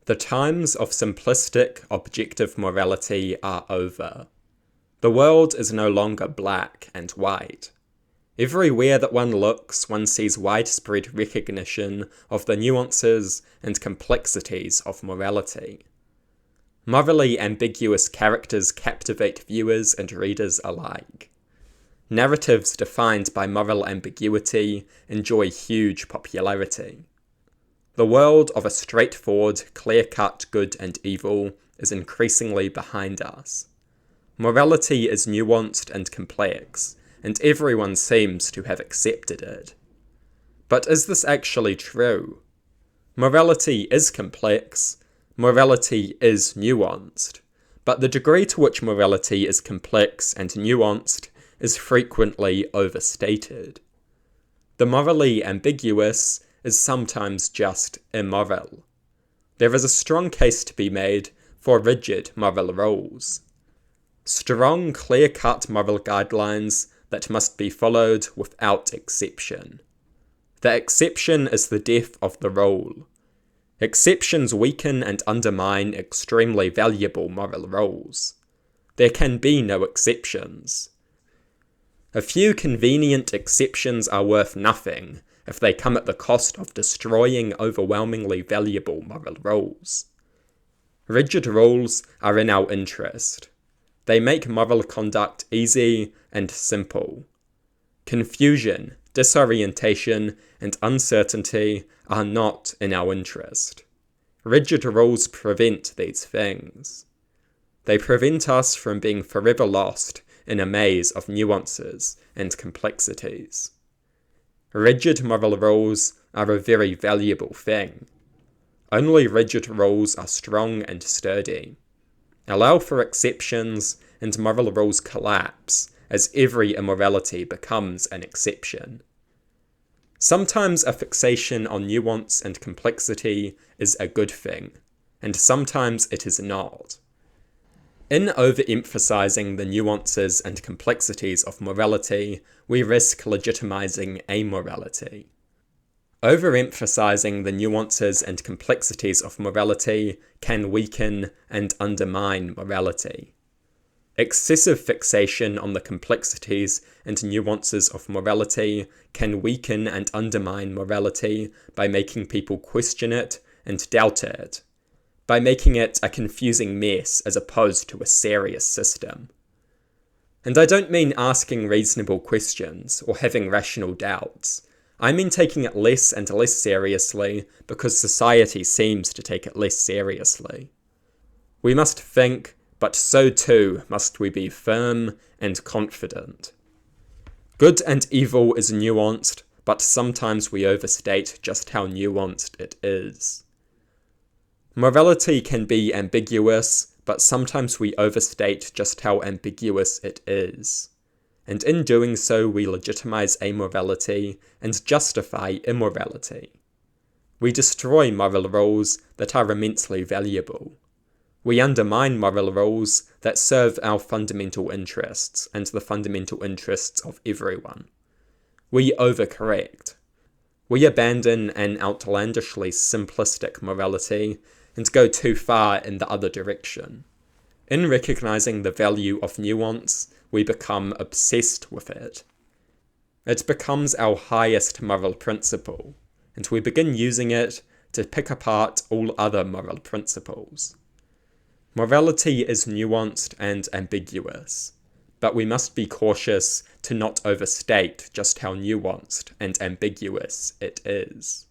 The times of simplistic, objective morality are over. The world is no longer black and white. Everywhere that one looks, one sees widespread recognition of the nuances and complexities of morality. Morally ambiguous characters captivate viewers and readers alike. Narratives defined by moral ambiguity enjoy huge popularity. The world of a straightforward, clear-cut good and evil is increasingly behind us. Morality is nuanced and complex, and everyone seems to have accepted it. But is this actually true? Morality is complex, morality is nuanced, but the degree to which morality is complex and nuanced is frequently overstated. The morally ambiguous is sometimes just immoral. There is a strong case to be made for rigid moral rules. Strong, clear-cut moral guidelines that must be followed without exception. The exception is the death of the rule. Exceptions weaken and undermine extremely valuable moral rules. There can be no exceptions. A few convenient exceptions are worth nothing if they come at the cost of destroying overwhelmingly valuable moral rules. Rigid rules are in our interest. They make moral conduct easy and simple. Confusion, disorientation, and uncertainty are not in our interest. Rigid rules prevent these things. They prevent us from being forever lost in a maze of nuances and complexities. Rigid moral rules are a very valuable thing. Only rigid rules are strong and sturdy. Allow for exceptions, and moral rules collapse as every immorality becomes an exception. Sometimes a fixation on nuance and complexity is a good thing, and sometimes it is not. In overemphasizing the nuances and complexities of morality, we risk legitimizing amorality. Overemphasizing the nuances and complexities of morality can weaken and undermine morality. Excessive fixation on the complexities and nuances of morality can weaken and undermine morality by making people question it and doubt it, by making it a confusing mess as opposed to a serious system. And I don't mean asking reasonable questions or having rational doubts. I mean taking it less and less seriously because society seems to take it less seriously. We must think, but so too must we be firm and confident. Good and evil is nuanced, but sometimes we overstate just how nuanced it is. Morality can be ambiguous, but sometimes we overstate just how ambiguous it is. And in doing so, we legitimize amorality and justify immorality. We destroy moral rules that are immensely valuable. We undermine moral rules that serve our fundamental interests and the fundamental interests of everyone. We overcorrect. We abandon an outlandishly simplistic morality and go too far in the other direction. In recognizing the value of nuance, we become obsessed with it. It becomes our highest moral principle, and we begin using it to pick apart all other moral principles. Morality is nuanced and ambiguous, but we must be cautious to not overstate just how nuanced and ambiguous it is.